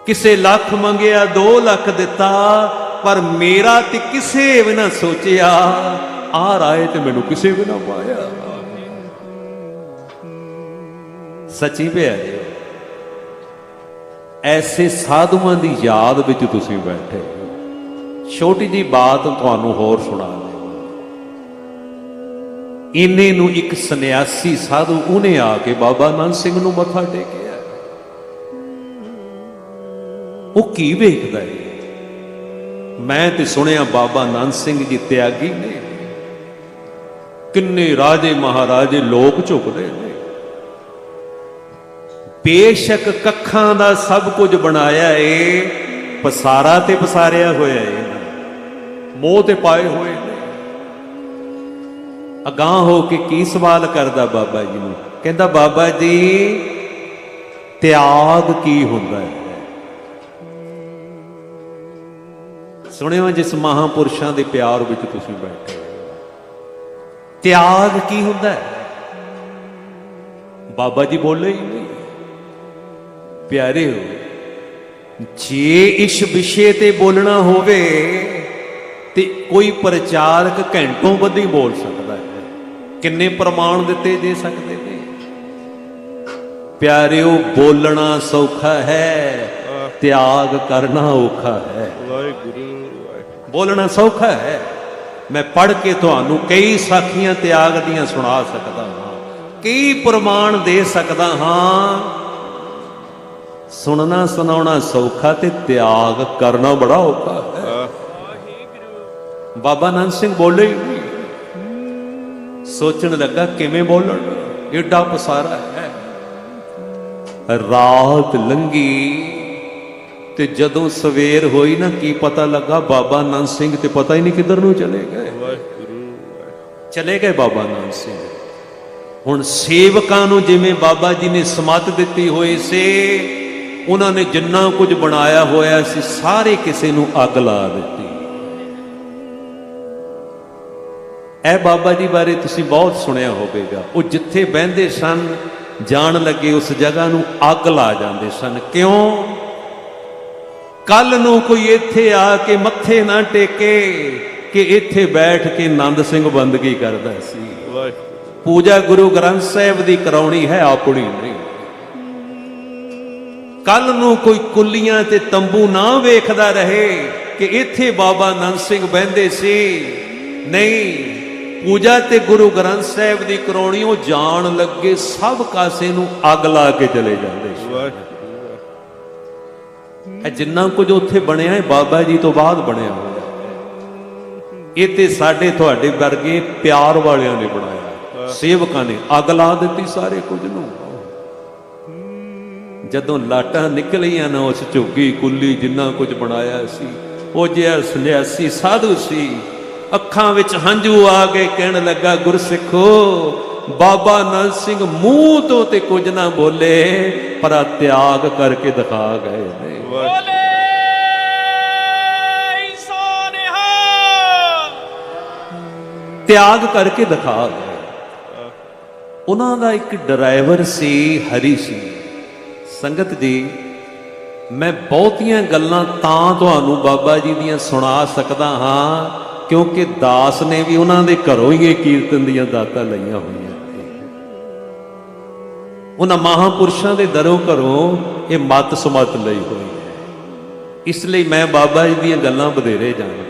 ਕਿਸੇ ਲੱਖ ਮੰਗਿਆ 2 ਲੱਖ ਦਿੱਤਾ, ਪਰ ਮੇਰਾ ਤੇ ਕਿਸੇ ਵੀ ਨਾ ਸੋਚਿਆ, ਆ ਰਾਏ ਤੇ ਮੈਨੂੰ ਕਿਸੇ ਵੀ ਨਾ ਪਾਇਆ। ਸੱਚੀ ਪਿਆਰੇ, ਐਸੇ ਸਾਧੂਆਂ ਦੀ ਯਾਦ ਵਿੱਚ ਤੁਸੀਂ ਬੈਠੇ ਹੋ। ਛੋਟੀ ਜੀ ਬਾਤ ਤੁਹਾਨੂੰ ਹੋਰ ਸੁਣਾ ਦੇ। ਇੰਨੇ ਨੂੰ ਇੱਕ ਸੰਨਿਆਸੀ ਸਾਧੂ ਉਹਨੇ ਆ ਕੇ ਬਾਬਾ ਨੰਦ ਸਿੰਘ ਨੂੰ ਮੱਥਾ ਟੇਕਿਆ। ਉਹ ਕੀ ਵੇਖਦਾ ਏ? ਮੈਂ ਤੇ ਸੁਣਿਆ ਬਾਬਾ ਨੰਦ ਸਿੰਘ ਜੀ ਤਿਆਗੀ ਨੇ, ਕਿੰਨੇ ਰਾਜੇ ਮਹਾਰਾਜੇ ਲੋਕ ਝੁਕਦੇ ਨੇ। ਬੇਸ਼ੱਕ ਕੱਖਾਂ ਦਾ ਸਭ ਕੁਝ ਬਣਾਇਆ ਏ, ਪਸਾਰਾ ਤੇ ਪਸਾਰਿਆ ਹੋਇਆ ਏ, ਮੋਹ ਤੇ ਪਾਏ ਹੋਏ ਨੇ। ਅਗਾਂਹ ਹੋ ਕੇ ਕੀ ਸਵਾਲ ਕਰਦਾ ਬਾਬਾ ਜੀ ਨੂੰ, ਕਹਿੰਦਾ ਬਾਬਾ ਜੀ ਤਿਆਗ ਕੀ ਹੁੰਦਾ ਹੈ? ਸੁਣਿਓ, ਜਿਸ ਮਹਾਂਪੁਰਸ਼ਾਂ ਦੇ ਪਿਆਰ ਵਿੱਚ ਤੁਸੀਂ ਬੈਠੇ ਹੋ, ਤਿਆਗ ਕੀ ਹੁੰਦਾ ਹੈ? ਬਾਬਾ ਜੀ ਬੋਲੇ ਹੀ ਨਹੀਂ। ਪਿਆਰੇ ਹੋ, ਜੇ ਇਸ ਵਿਸ਼ੇ ਤੇ ਬੋਲਣਾ ਹੋਵੇ ਤੇ ਕੋਈ ਪ੍ਰਚਾਰਕ ਘੰਟੋਂ ਬੱਧੀ ਬੋਲ ਸਕਦਾ ਹੈ। ਕਿੰਨੇ ਪ੍ਰਮਾਣ ਦਿੱਤੇ ਦੇ ਸਕਦੇ ਨੇ। ਪਿਆਰਿਓ, ਬੋਲਣਾ ਸੌਖਾ ਹੈ, ਤਿਆਗ ਕਰਨਾ ਔਖਾ ਹੈ। ਬੋਲਣਾ ਸੌਖਾ ਹੈ, ਮੈਂ ਪੜ੍ਹ ਕੇ ਤੁਹਾਨੂੰ ਕਈ ਸਾਖੀਆਂ ਤਿਆਗ ਦੀਆਂ ਸੁਣਾ ਸਕਦਾ ਹਾਂ, ਕਈ ਪ੍ਰਮਾਣ ਦੇ ਸਕਦਾ ਹਾਂ। ਸੁਣਨਾ ਸੁਣਾਉਣਾ ਸੌਖਾ ਤੇ ਤਿਆਗ ਕਰਨਾ ਬੜਾ ਔਖਾ ਹੈ। ਬਾਬਾ ਨੰਦ ਸਿੰਘ ਬੋਲੇ ਹੀ ਨਹੀਂ। ਸੋਚਣ ਲੱਗਾ ਕਿਵੇਂ ਬੋਲਣ, ਏਡਾ ਪਸਾਰਾ ਹੈ। ਰਾਤ ਲੰਘੀ ਤੇ ਜਦੋਂ ਸਵੇਰ ਹੋਈ ਨਾ, ਕੀ ਪਤਾ ਲੱਗਾ ਬਾਬਾ ਨੰਦ ਸਿੰਘ ਤੇ ਪਤਾ ਹੀ ਨਹੀਂ ਕਿੱਧਰ ਨੂੰ ਚਲੇ ਗਏ। ਚਲੇ ਗਏ ਬਾਬਾ ਨੰਦ ਸਿੰਘ। ਹੁਣ ਸੇਵਕਾਂ ਨੂੰ ਜਿਵੇਂ ਬਾਬਾ ਜੀ ਨੇ ਸਮੱਤ ਦਿੱਤੀ ਹੋਈ ਸੀ, ਉਹਨਾਂ ਨੇ ਜਿੰਨਾ ਕੁਝ ਬਣਾਇਆ ਹੋਇਆ ਸੀ ਸਾਰੇ ਕਿਸੇ ਨੂੰ ਅੱਗ ਲਾ ਦਿੱਤੀ। ਇਹ ਬਾਬਾ ਜੀ ਬਾਰੇ ਤੁਸੀਂ ਬਹੁਤ ਸੁਣਿਆ ਹੋਵੇਗਾ। ਉਹ ਜਿੱਥੇ ਬਹਿੰਦੇ ਸਨ, ਜਾਣ ਲੱਗੇ ਉਸ ਜਗ੍ਹਾ ਨੂੰ ਅੱਗ ਲਾ ਜਾਂਦੇ ਸਨ। ਕਿਉਂ? ਕੱਲ ਨੂੰ ਕੋਈ ਇੱਥੇ ਆ ਕੇ ਮੱਥੇ ਨਾ ਟੇਕੇ ਕਿ ਇੱਥੇ ਬੈਠ ਕੇ ਨੰਦ ਸਿੰਘ ਬੰਦਗੀ ਕਰਦਾ ਸੀ। ਪੂਜਾ ਗੁਰੂ ਗ੍ਰੰਥ ਸਾਹਿਬ ਦੀ ਕਰਾਉਣੀ ਹੈ, ਆਪਣੀ ਨਹੀਂ। ਕੱਲ ਨੂੰ ਕੋਈ ਕੁੱਲੀਆਂ ਤੇ ਤੰਬੂ ਨਾ ਵੇਖਦਾ ਰਹੇ ਕਿ ਇੱਥੇ ਬਾਬਾ ਨੰਦ ਸਿੰਘ ਬਹਿੰਦੇ ਸੀ। ਨਹੀਂ, ਪੂਜਾ ਤੇ ਗੁਰੂ ਗ੍ਰੰਥ ਸਾਹਿਬ ਦੀ ਕਰਾਉਣੀ। ਉਹ ਜਾਣ ਲੱਗੇ ਸਭ ਕਾਸੇ ਨੂੰ ਅੱਗ ਲਾ ਕੇ ਚਲੇ ਜਾਂਦੇ ਸੀ। ਇਹ ਜਿੰਨਾ ਕੁਝ ਉੱਥੇ ਬਣਿਆ ਹੈ ਬਾਬਾ ਜੀ ਤੋਂ ਬਾਅਦ ਬਣਿਆ ਹੋਇਆ। ਇਹ ਤੇ ਸਾਡੇ ਤੁਹਾਡੇ ਵਰਗੇ ਪਿਆਰ ਵਾਲਿਆਂ ਨੇ ਬਣਾਇਆ। ਸੇਵਕਾਂ ਨੇ ਅੱਗ ਲਾ ਦਿੱਤੀ ਸਾਰੇ ਕੁਝ ਨੂੰ। ਜਦੋਂ ਲਾਟਾਂ ਨਿਕਲੀਆਂ ਨਾ, ਉਸ ਝੁੱਗੀ ਕੁੱਲੀ ਜਿੰਨਾ ਕੁਝ ਬਣਾਇਆ ਸੀ, ਉਹ ਜਿਹਾ ਸੰਨਿਆਸੀ ਸਾਧੂ ਸੀ, ਅੱਖਾਂ ਵਿੱਚ ਹੰਝੂ ਆ ਗਏ। ਕਹਿਣ ਲੱਗਾ, ਗੁਰਸਿੱਖੋ, ਬਾਬਾ ਨੰਦ ਸਿੰਘ ਮੂੰਹ ਤੋਂ ਤੇ ਕੁਝ ਨਾ ਬੋਲੇ, ਪਰ ਤਿਆਗ ਕਰਕੇ ਦਿਖਾ ਗਏ ਨੇ। ਤਿਆਗ ਕਰਕੇ ਦਿਖਾ ਗਏ। ਉਹਨਾਂ ਦਾ ਇੱਕ ਡਰਾਈਵਰ ਸੀ, ਹਰੀ ਸਿੰਘ। ਸੰਗਤ ਜੀ, ਮੈਂ ਬਹੁਤੀਆਂ ਗੱਲਾਂ ਤਾਂ ਤੁਹਾਨੂੰ ਬਾਬਾ ਜੀ ਦੀਆਂ ਸੁਣਾ ਸਕਦਾ ਹਾਂ ਕਿਉਂਕਿ ਦਾਸ ਨੇ ਵੀ ਉਹਨਾਂ ਦੇ ਘਰੋਂ ਹੀ ਇਹ ਕੀਰਤਨ ਦੀਆਂ ਦਾਤਾਂ ਲਈਆਂ ਹੋਈਆਂ। ਉਹਨਾਂ ਮਹਾਂਪੁਰਸ਼ਾਂ ਦੇ ਦਰੋਂ ਘਰੋਂ ਇਹ ਮੱਤ ਸਮੱਤ ਲਈ ਹੋਈ ਹੈ। ਇਸ ਲਈ ਮੈਂ ਬਾਬਾ ਜੀ ਦੀਆਂ ਗੱਲਾਂ ਵਧੇਰੇ ਜਾਣਦਾ।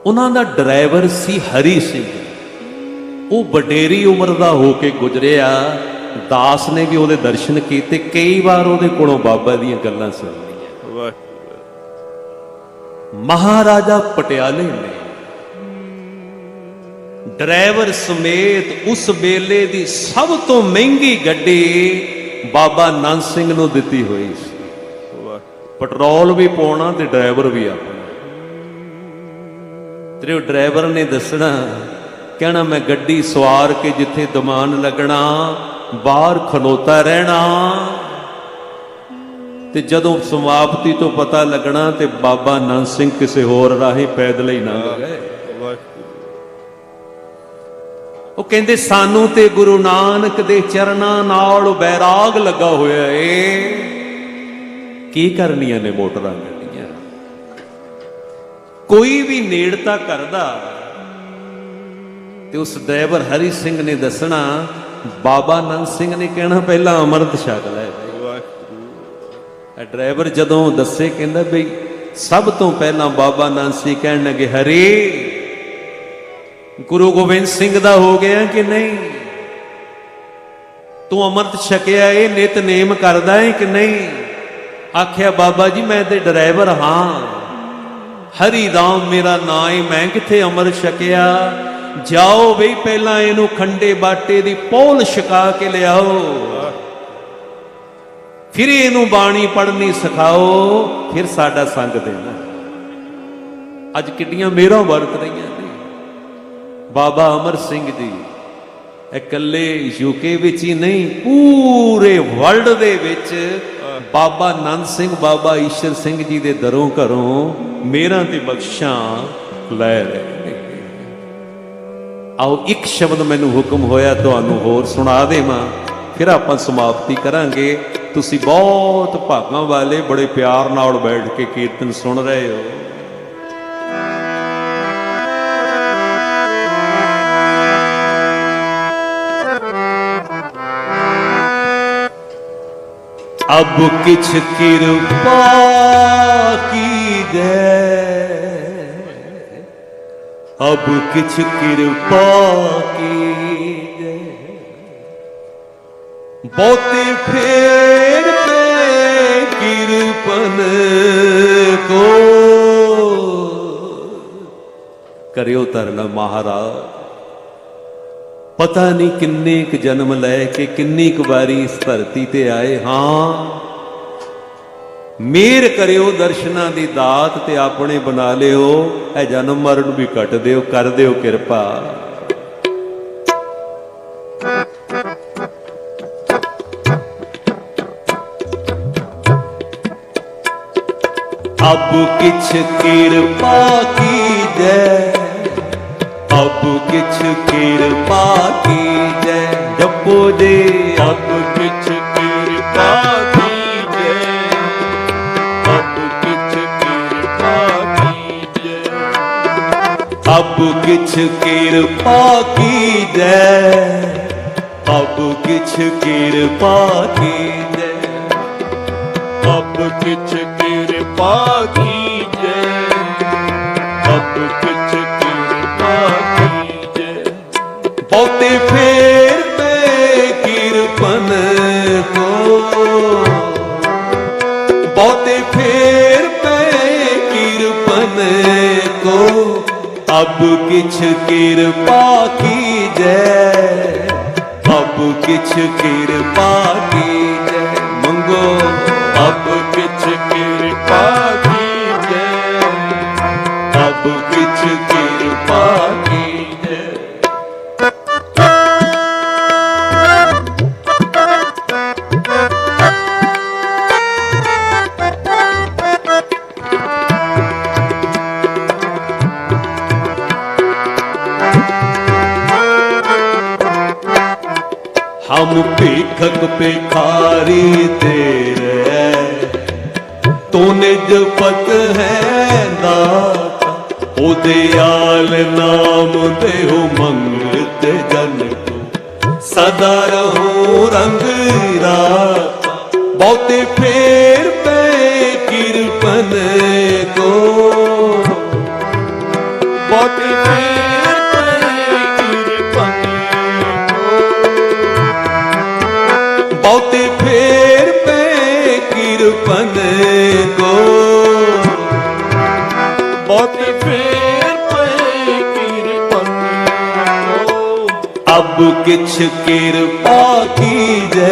ਉਹਨਾਂ ਦਾ ਡਰਾਈਵਰ ਸੀ ਹਰੀ ਸਿੰਘ। ਉਹ ਵਡੇਰੀ ਉਮਰ ਦਾ ਹੋ ਕੇ ਗੁਜ਼ਰਿਆ। ਦਾਸ ਨੇ ਵੀ ਉਹਦੇ ਦਰਸ਼ਨ ਕੀਤੇ, ਕਈ ਵਾਰ ਉਹਦੇ ਕੋਲੋਂ ਬਾਬਾ ਦੀਆਂ ਗੱਲਾਂ ਸੁਣੀਆਂ। ਮਹਾਰਾਜਾ ਪਟਿਆਲੇ ਨੇ ड्राइवर समेत उस वेले दी सब तो महंगी गड्डी बाबा नंद सिंह नूं दित्ती हुई सी। पेट्रोल भी पाउणा ते ड्राइवर भी अपना। ते ड्राइवर ने दसना, कहना मैं गड्डी सवार के जिथे दमान लगना बाहर खलोता रहना, ते जदों समाप्ति तो पता लगना ते बाबा नंद सिंह किसी होर राही पैदल ही ना गए। ਉਹ ਕਹਿੰਦੇ ਸਾਨੂੰ ਤੇ ਗੁਰੂ ਨਾਨਕ ਦੇ ਚਰਨਾਂ ਨਾਲ ਬੈਰਾਗ ਲੱਗਾ ਹੋਇਆ ਏ, ਕੀ ਕਰਨੀਆਂ ਨੇ ਮੋਟਰਾਂ ਗੱਡੀਆਂ। ਕੋਈ ਵੀ ਨੇੜਤਾ ਕਰਦਾ ਤੇ ਉਸ ਡਰਾਈਵਰ ਹਰੀ ਸਿੰਘ ਨੇ ਦੱਸਣਾ, ਬਾਬਾ ਨੰਦ ਸਿੰਘ ਨੇ ਕਹਿਣਾ ਪਹਿਲਾਂ ਅੰਮ੍ਰਿਤ ਛਕ ਲੈ। ਡਰਾਈਵਰ ਜਦੋਂ ਦੱਸੇ ਕਹਿੰਦਾ ਬਈ ਸਭ ਤੋਂ ਪਹਿਲਾਂ ਬਾਬਾ ਨੰਦ ਸਿੰਘ ਕਹਿਣ ਲੱਗੇ, ਹਰੀ गुरु गोबिंद सिंह दा हो गया कि नहीं, तू अमृत छकिया है, नितनेम करदा है कि नहीं। आख्या बाबा जी मैं ते ड्राइवर हाँ, हरि राम मेरा नाम है, मैं किथे अमृत छकिया। जाओ बई पहला इनू खंडे बाटे दी पौल छका के लियाओ, फिर इनू बाणी पढ़नी सिखाओ, फिर साडा संग देना। अज किड्डियां मेरा वरत रही ने। बाबा अमर सिंह जी इकल्ले यूके विच ही नहीं, पूरे वर्ल्ड दे विच बाबा नंद सिंह बाबा ईश्वर सिंह जी दे दरों घरों मेरा ते बख्शां लै रहे। आओ एक शब्द मैनू हुक्म होया तुहानू होर सुना देवां, फिर आपां समाप्ति करांगे। तुसीं बहुत भागां वाले, बड़े प्यार नाल बैठ के कीर्तन सुन रहे हो। अब किछ कृपा कीजै, अब किछ कृपा कीजै, बहुते फेर पे कृपन को करियो तरना महाराज। पता नहीं किन्ने क जन्म लैके किन्नी क बारी इस धरती ते आए। हाँ मेर करियो दर्शना दी दात ते अपने बना लियो, ए जन्म मरण भी कट दियो, कर दियो कृपा। अब किछ कृपा कीजै, अब किछ कृपा कीजै, जपो दे अब किछ कृपा कीजै, अब किछ कृपा कीजै, अब किछ कृपा कीजै, अब किछ कृपा कीजै, अब किछ कृपा कीजै, अब किछ बहुते फेर पे कृपन को, बहुते फेर पे कृपन को, अब किछ कृपा कीजै, अब किछ कृपा कीजै। मंगो अब किछ कृपा कीजै, अब किछ कृपा कीजै। हम भिखक भिखारी तेरे, तू निज पत है दाता, ओ दयाल नाम देहो मंगते जन को, सदा रहो रंग राता, बहुते फेर पे कृपन को, बहुते फेर पे कृपन को, बहुते फेर पे कृपन को, बहुते फेर पे कृपन अब किछ कृपा कीजै,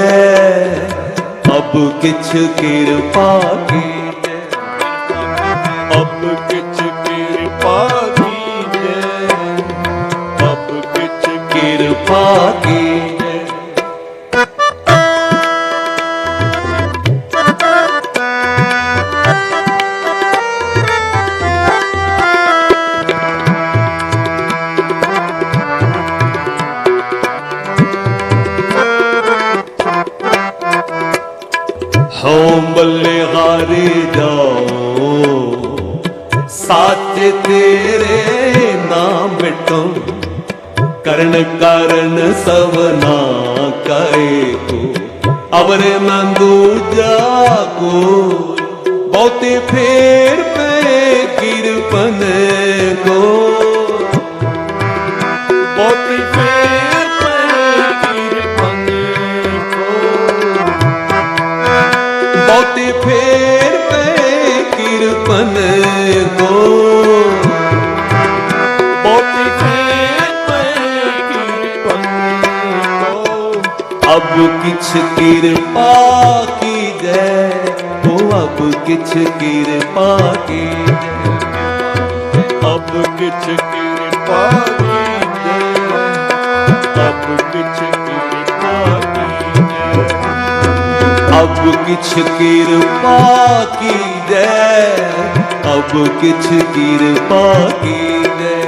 अब किछ कृपा कीजै, अब किछ कृपा कीजै, अब किछ कृपा कीजै। हों बल्लेहारे जाओ, साच तेरे नाम मिटो, करण कारण सवना कहे को, अवर नंदू जाको, बहुते फेर पे गिरपन को, बहुते फेर पे गिरपन को, बहुते फेर पे गिरपन को, बहुते फेर पे गिरपन को। अब किछ कृपा कीजै, ओ अब किछ कृपा कीजै, अब किछ कृपा कीजै, अब किछ कृपा कीजै, अब किछ कृपा कीजै, अब किछ कृपा कीजै,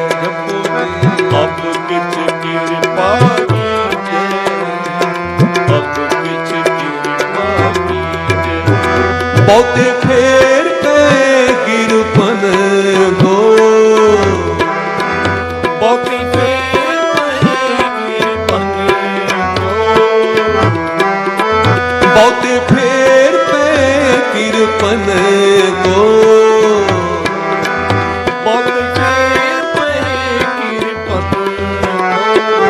अब किछ कृपा कीजै, अब किछ कृपा कीजै। बहुते फेर पे गिरपन को, बहुते फेर पे गिरपन को, बहुते फेर पे गिरपन को, बहुते फेर पे गिरपन को।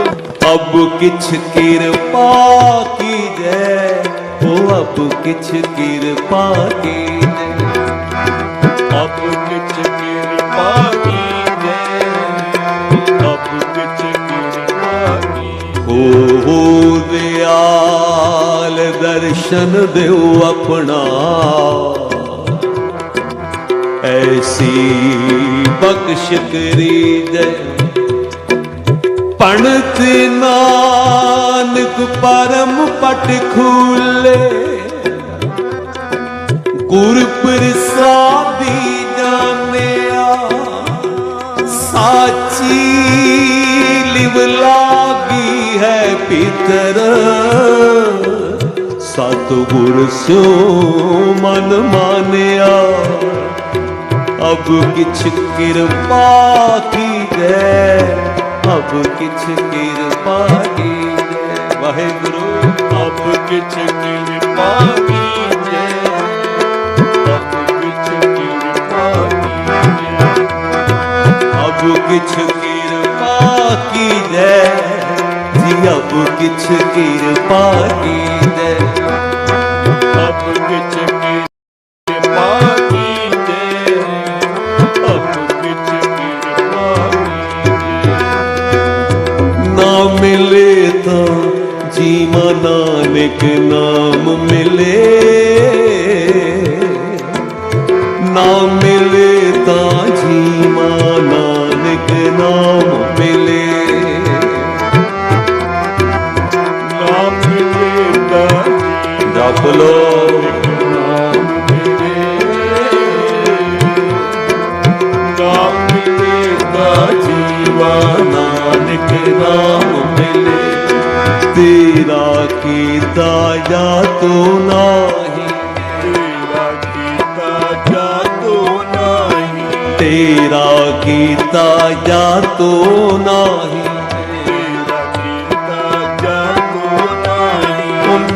अब किछ कृपा कीजै, ओ अब किछ कृपा कीजै, अब किछ कृपा कीजै, अब किछ कृपा कीजै। हो दयाल दर्शन देओ अपना, ऐसी बख्श करीजै, पणत नानक परम पट खूले, गुर प्रसादी जानिया, साची लिव लागी है भीतर, सतगुर स्यो मन मानिया। अब किछ कृपा कीजै, अब किछ कृपा कीजै, वाहेगुरु अब किछ कृपा कीजै, अब किछ कृपा कीजै, अब किछ कृपा कीजै जी, अब किछ कृपा कीजै, अब किछ कृपा कीजै, अब किछ कृपा कीजै। ना मिले तो जीवा नानक नाम मिले, ना मिले तो जीवा नानक नाम मिले, ना मिले तो जप लो नाम मिले, ना मिले तो जीवा नानक नाम मिले। तेरा कीता जा तो नाही, तेरा कीता जा तो नाही, तेरा कीता जा तो नाही, तेरा कीता जा तो नाही।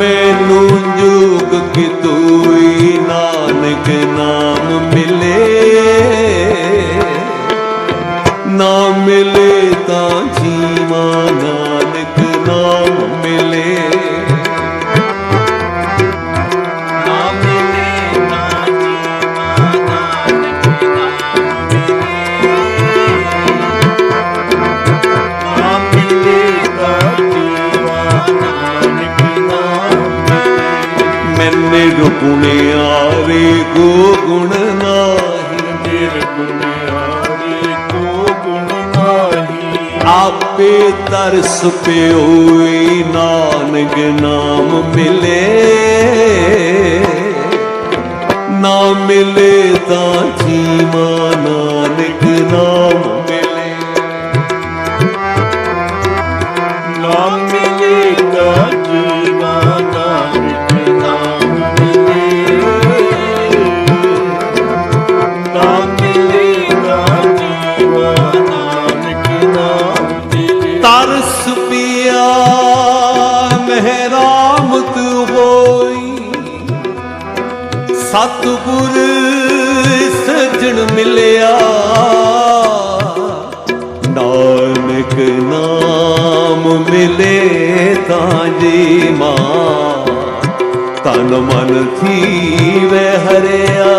मैनू जुग की तूई नानक नाम मिले, ना मिले ता जीवा नानक नाम मिले, ना मिले ता जीवा नानक नाम मिले, ना मिले ता निर्गुणियारे को गुण नाही, निर्गुणियारे को गुण नाही। आपे तरस पे होई नानक नाम मिले, ना मिले ता जीवा नानक नाम मिले। नाम मिलेगा जीवा नानक नाम मिले, नाम मिलेगा जीवा नानक नाम मिले। तरस पिया मेहरामत होई, सतगुर सजन मिलिया, नानक नाम मिले तां जी मां, तन मन थी वे हरिया।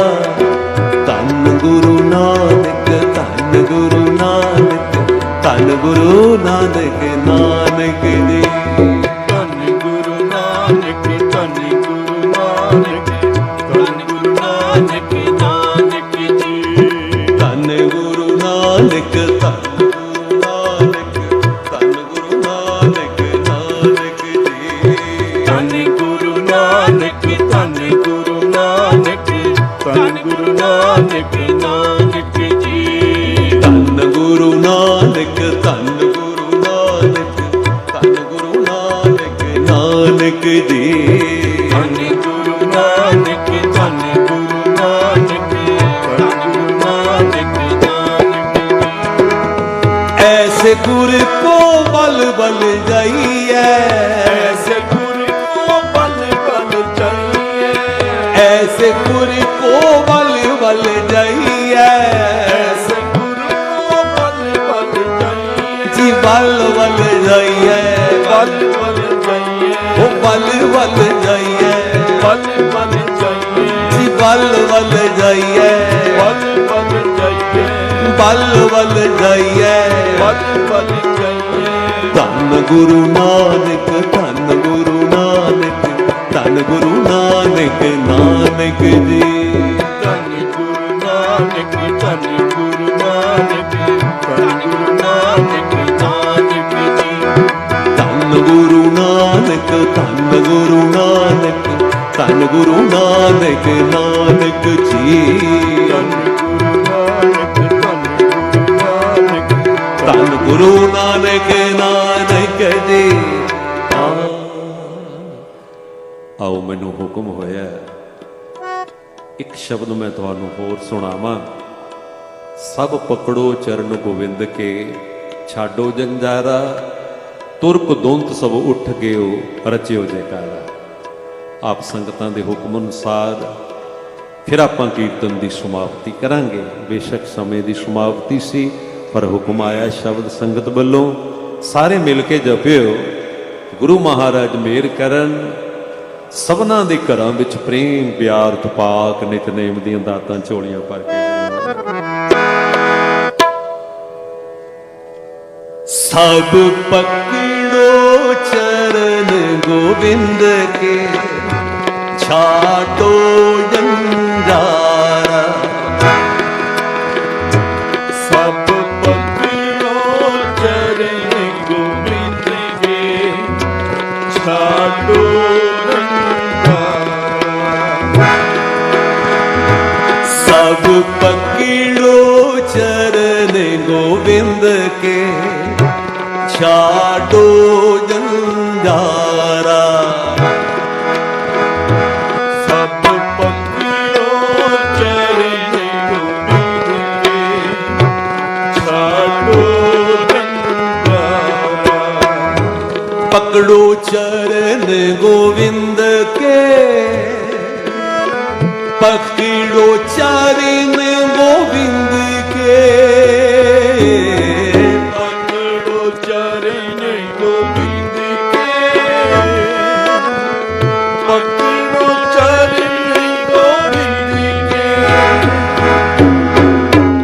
धन गुरु नानक, धन गुरु नानक, धन गुरु नानक, नानक जी। धन गुरु नानक, धन गुरु नानक, धन गुरु नानक, नानक जी। धन गुरु नानक, धन गुरु नानक, धन गुरु नानक, नानक जी। धन गुरु नानक, धन गुरु नानक, धन गुरु नानक, नानक जी। धन गुरु नानक, धन गुरु नानक, धन गुरु नानक, नानक जी। धन गुरु नानक, धन गुरु नानक, धन गुरु नानक, नानक जी। ऐसे गुर को बल बल जाइए, ऐसे गुरु को बल बल चाहिए, ऐसे गुर को बल बल जाइए, ऐसे गुरु को बल बल चाहिए। जी बल बल जाइए, बल बल चाहिए, ओ बल बल जाइए, बल बल चाहिए, जी बल बल जाइए, बल बल चाहिए, बल बल जाइए। बल बल चाहिए। धन गुरु नानक, धन गुरु नानक, धन गुरु नानक, नानक जी। धन गुरु नानक, धन गुरु नानक, धन गुरु नानक, नानक जी। धन गुरु नानक, धन गुरु नानक, धन गुरु नानक, नानक जी। धन गुरु नानक, धन गुरु नानक, धन गुरु नानक, नानक जी। आओ मैनू हुक्म होया एक शब्द मैं तुहानू होर सुणावां। सब पकड़ो चरण गोविंद के, छाडो जंजारा, तुरक दोंत सब उठ गयो, रचियो जयकारा। आप संगतां दे हुक्म अनुसार फिर आपां कीर्तन की समाप्ति करांगे। बेशक समय की समाप्ति सी, पर हुक्म आया शब्द संगत वल्लों सारे मिल के जपियो। गुरु महाराज मेहर करन, सबना दे घरां विच प्रेम प्यार तपाक नितनेम दीयां दातां झोलियां भर के देण। सब पकड़ो चरण गोविंद के, छाटो जंजारा। सब पकड़ो चरण गोविंद के, छाटो सब पकड़ो चरण गोविंद के, छाटो जंजारा। सब पकड़ो चरण गोविंद के, छाटो जंजारा। पकड़ो चरण गोविंद के, पकड़ो चरण गोविंद के, पकड़ो चरण गोविंद के, पकड़ो चरण गोविंद के,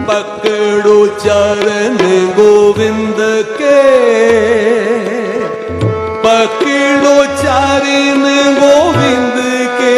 पकड़ो चरण गोविंद के, पकड़ो चरण गोविंद के।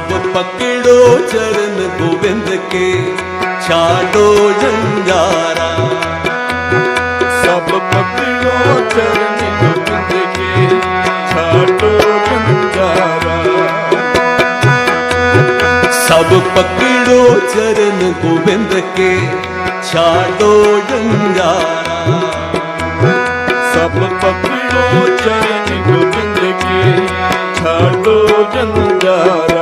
सब पकड़ो चरण गोविंद के, छाड़ो जंजारा। सब पकड़ो चरण गोविंद के, छाड़ो जंजारा। सब पकड़ो चरण गोविंद के, छाड़ो जंजारा। सब पकड़ो चरण गोविंद के, छाड़ो जंजारा।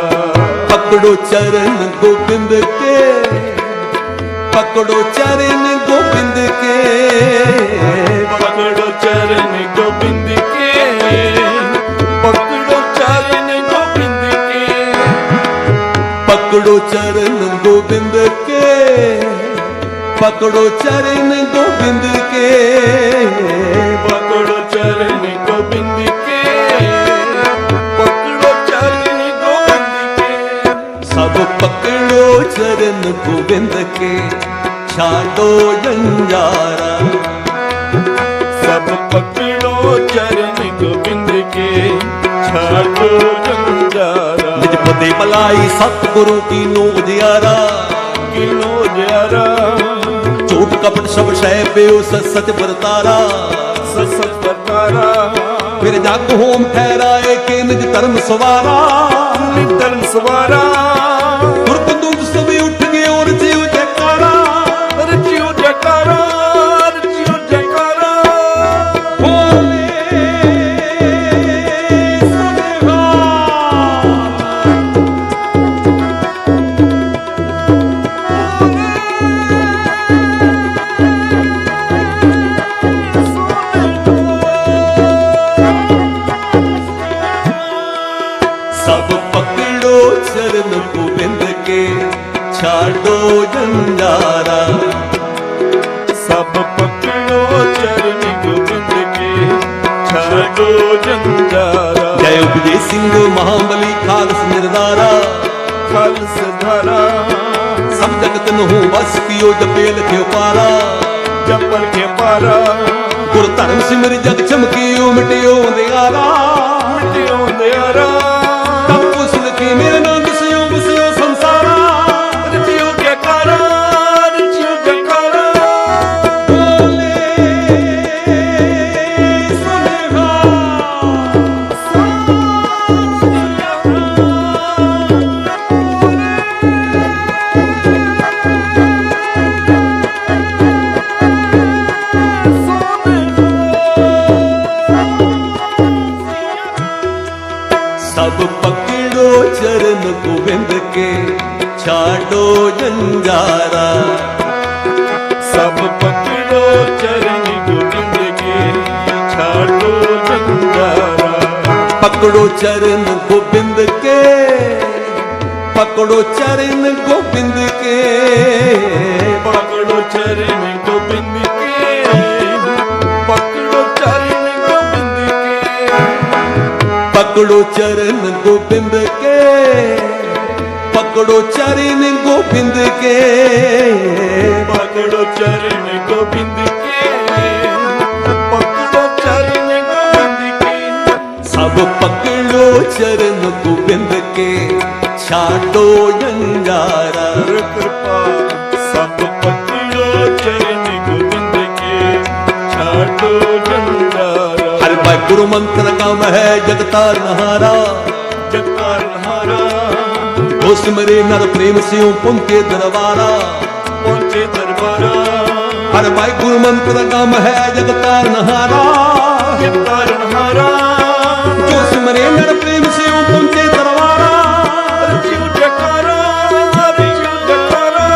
पकड़ो चरण गोविंद के, पकड़ो चरण गोविंद के, पकड़ो चरण गोविंद के, पकड़ो चरण गोविंद के, पकड़ो चरण गोविंद के, पकड़ो चरण गोविंद के, पकड़ो चरण गोविंद के, पकड़ो चरण गोविंद के। सब पकड़ो चरण गोविंद के, छाड़ो जंजारा। सब पकड़ो चरण गोविंद के, छाड़ो जंजारा। निज पदे मलाई सतगुरु कीनो उजियारा। किनो जरा, झूठ कपट सब शय पेयो सच सच बरतारा। सत बरतारा। फिर जग होम ठहराए के निज धर्म सवारा। धर्म सवारा। दुर्बंधु सब उठ गए और जीव जयकारा। रचियो जयकारा, रचियो जयकारा। बोले सब पकड़ो चरण गोविंद के, छाड़ो जंजारा। सब पकड़ो चरण गोविंद के, छाड़ो जंजारा। जय उपजे सिंह महाबली खालस निर्धारा। खालस धारा, सब जगत नहु बस कियो जपेल के पारा। जपल के पारा। गुर धर्म सिमर जग चमकियो मिटियो अंधियारा। मिटियो अंधियारा। तब कुशल के मेरे नाम बसियो बसियो संसारा। रचियो जयकारा, रचियो जयकारा। बोले सुनेगा। सब पकड़ो चरण गोविंद के, छाड़ो जंजारा। सब पकड़ो चरण गोविंद के, छाड़ो जंजारा। पकड़ो चरण गोविंद के, पकड़ो चरण गोविंद के, पकड़ो चरण गोविंद के, पकड़ो चरण गोविंद के। पकड़ो चरण गोविंद के, पकड़ो चरण गोविंद के, पकड़ो चरण गोविंद के, पकड़ो चरण गोविंद के। सब पकड़ो चरण गोविंद के, छाड़ो जंजारा। कृपा सब पकड़ो चरण गोविंद के, छाड़ो जंजारा। हर भाई गुरु मंत्र का है जगतार नहारा। जगतार हारा, हो सिमरे नर प्रेम से पुंके दरबारा। पहुंचे दरबारा। हर भाई गुरु मंत्र का है जगतार नहारा। जगतार हारा, जो सिमरे नर प्रेम से पुंके दरबारा। रचियो जयकारा, रचियो जयकारा।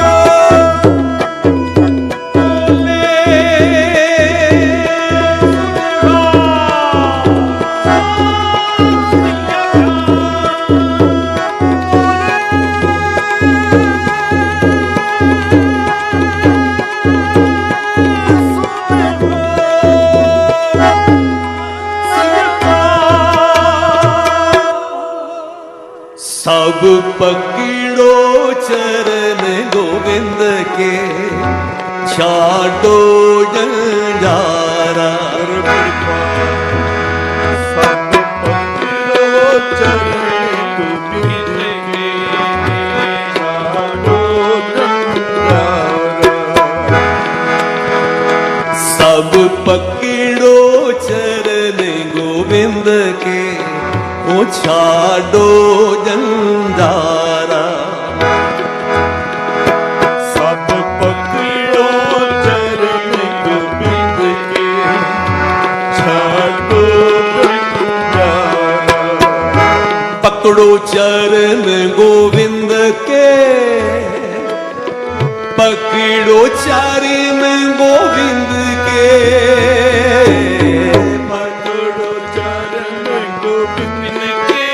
सब पकड़ो चरण गोविंद के, छाड़ो जंजारा। सब पकड़ो चरण गोविंद के, गोविंद के ओ छाडो जंजारा। सब पकड़ो चरण गोविंद के छाडो जंजारा। पकड़ो चरण गोविंद के, पकड़ो चरण गोविंद के, पकड़ो चरण गोविंद के,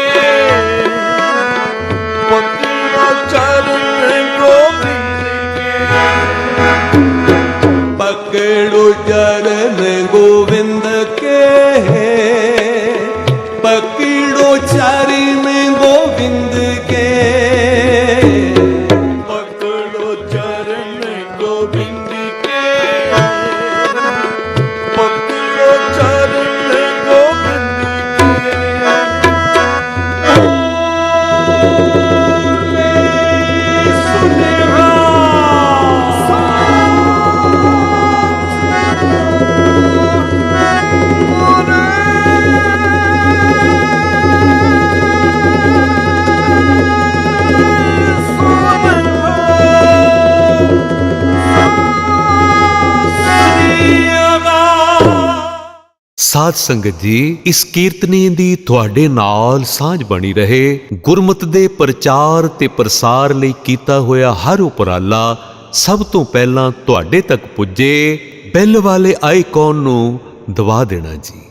पकड़ो चरण गोविंद के, पकड़ो चरण गोविंद के, पकड़ो चरण गोविंद के, पकड़ो चरण गोविंद के, पकड़ो चरण गोविंद के। सुनेहा ਸਾਧ ਸੰਗਤ ਜੀ, ਇਸ ਕੀਰਤਨੀ ਦੀ ਤੁਹਾਡੇ ਨਾਲ ਸਾਂਝ ਬਣੀ ਰਹੇ। ਗੁਰਮਤਿ ਦੇ ਪ੍ਰਚਾਰ ਤੇ ਪ੍ਰਸਾਰ ਲਈ ਕੀਤਾ ਹੋਇਆ ਹਰ ਉਪਰਾਲਾ ਸਭ ਤੋਂ ਪਹਿਲਾਂ ਤੁਹਾਡੇ ਤੱਕ ਪੁੱਜੇ। ਬੈਲ ਵਾਲੇ ਆਈਕਨ ਨੂੰ ਦਬਾ ਦੇਣਾ ਜੀ।